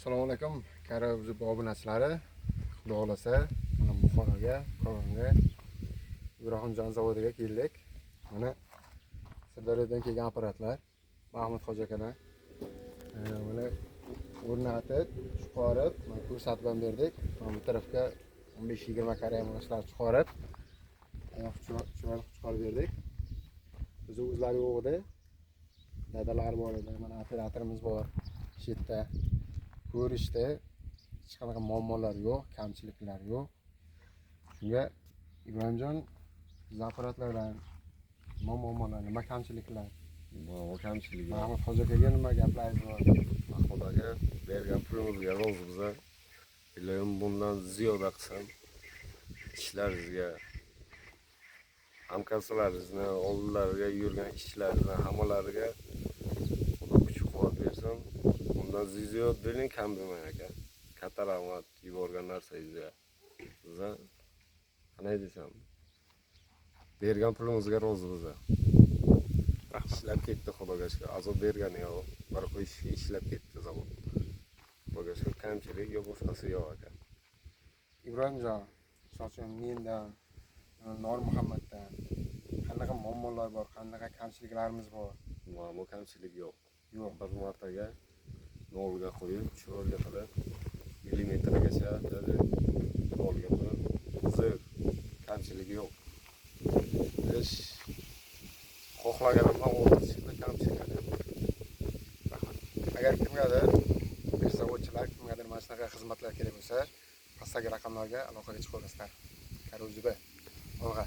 Assalomu alaykum, kara obunachilari. Xudo xolasa, mana Buxoroga, Qozonga, Ibrohimjon zavodiga keldik. Mana Sirdaryodan kelgan apparatlar, Mahmud hoji akalar. Mana o'rnatib, chiqarib, mana ko'rsatib ham berdik. Mana bu tarafga 15-20 karya mashlar chiqarib, chiqarib berdik. Biz o'zlari yo'q edi. Dadalar bor edi, mana operatorimiz bor. Shu yerda ko'rishda hech qanaqa muammolar yo'q, kamchiliklar yo'q. Shunga Ibrohimjon, biz apparatlardan muammolar, nima kamchiliklar? Kamchiligi. Mahmud hoji akaga nima gaplaringiz bor? Mahmud aka bergan pulimizga rozi biza. Iloyim bundan ziyoda qilsin. Ishlaringizga, hamkasblaringizni, oldilariga yurgan ishlaringizni hammalariga Xudo kuch-quvvat bersin. Bundan ziyod bering, kam demang aka. Katta rahmat yuborgan narsangizga. Biza qanday desam, bergan pulimizga rozi biza. İşlab ketdi Xudoga shukr. Azob bergani yo'q. Bir qo'yish ishlab ketdi zavod. Xudoga shukr, kamchilik yo'q, boshqasi yo'q aka. Ibrohimjon, misol uchun mendan, Nur Muhammaddan qanaqa muammolar bor, qanaqa kamchiliklarimiz bor? Muammo kamchilik yo'q. Yo'q. Bir martaga nolga qo'yib, cho'lga qilib, millimetrgacha nolga qo'yib, zir kamchiligi yo'q. Ish xohlaganimdan o'tirishda kamchilik yo'q. Agar kimgadir zavodchilar, kimgadir mana shunaqa xizmatlar kerak bo'lsa, pastdagi raqamlarga aloqaga chiqaverasizlar. Kara o'zida. Olg'a.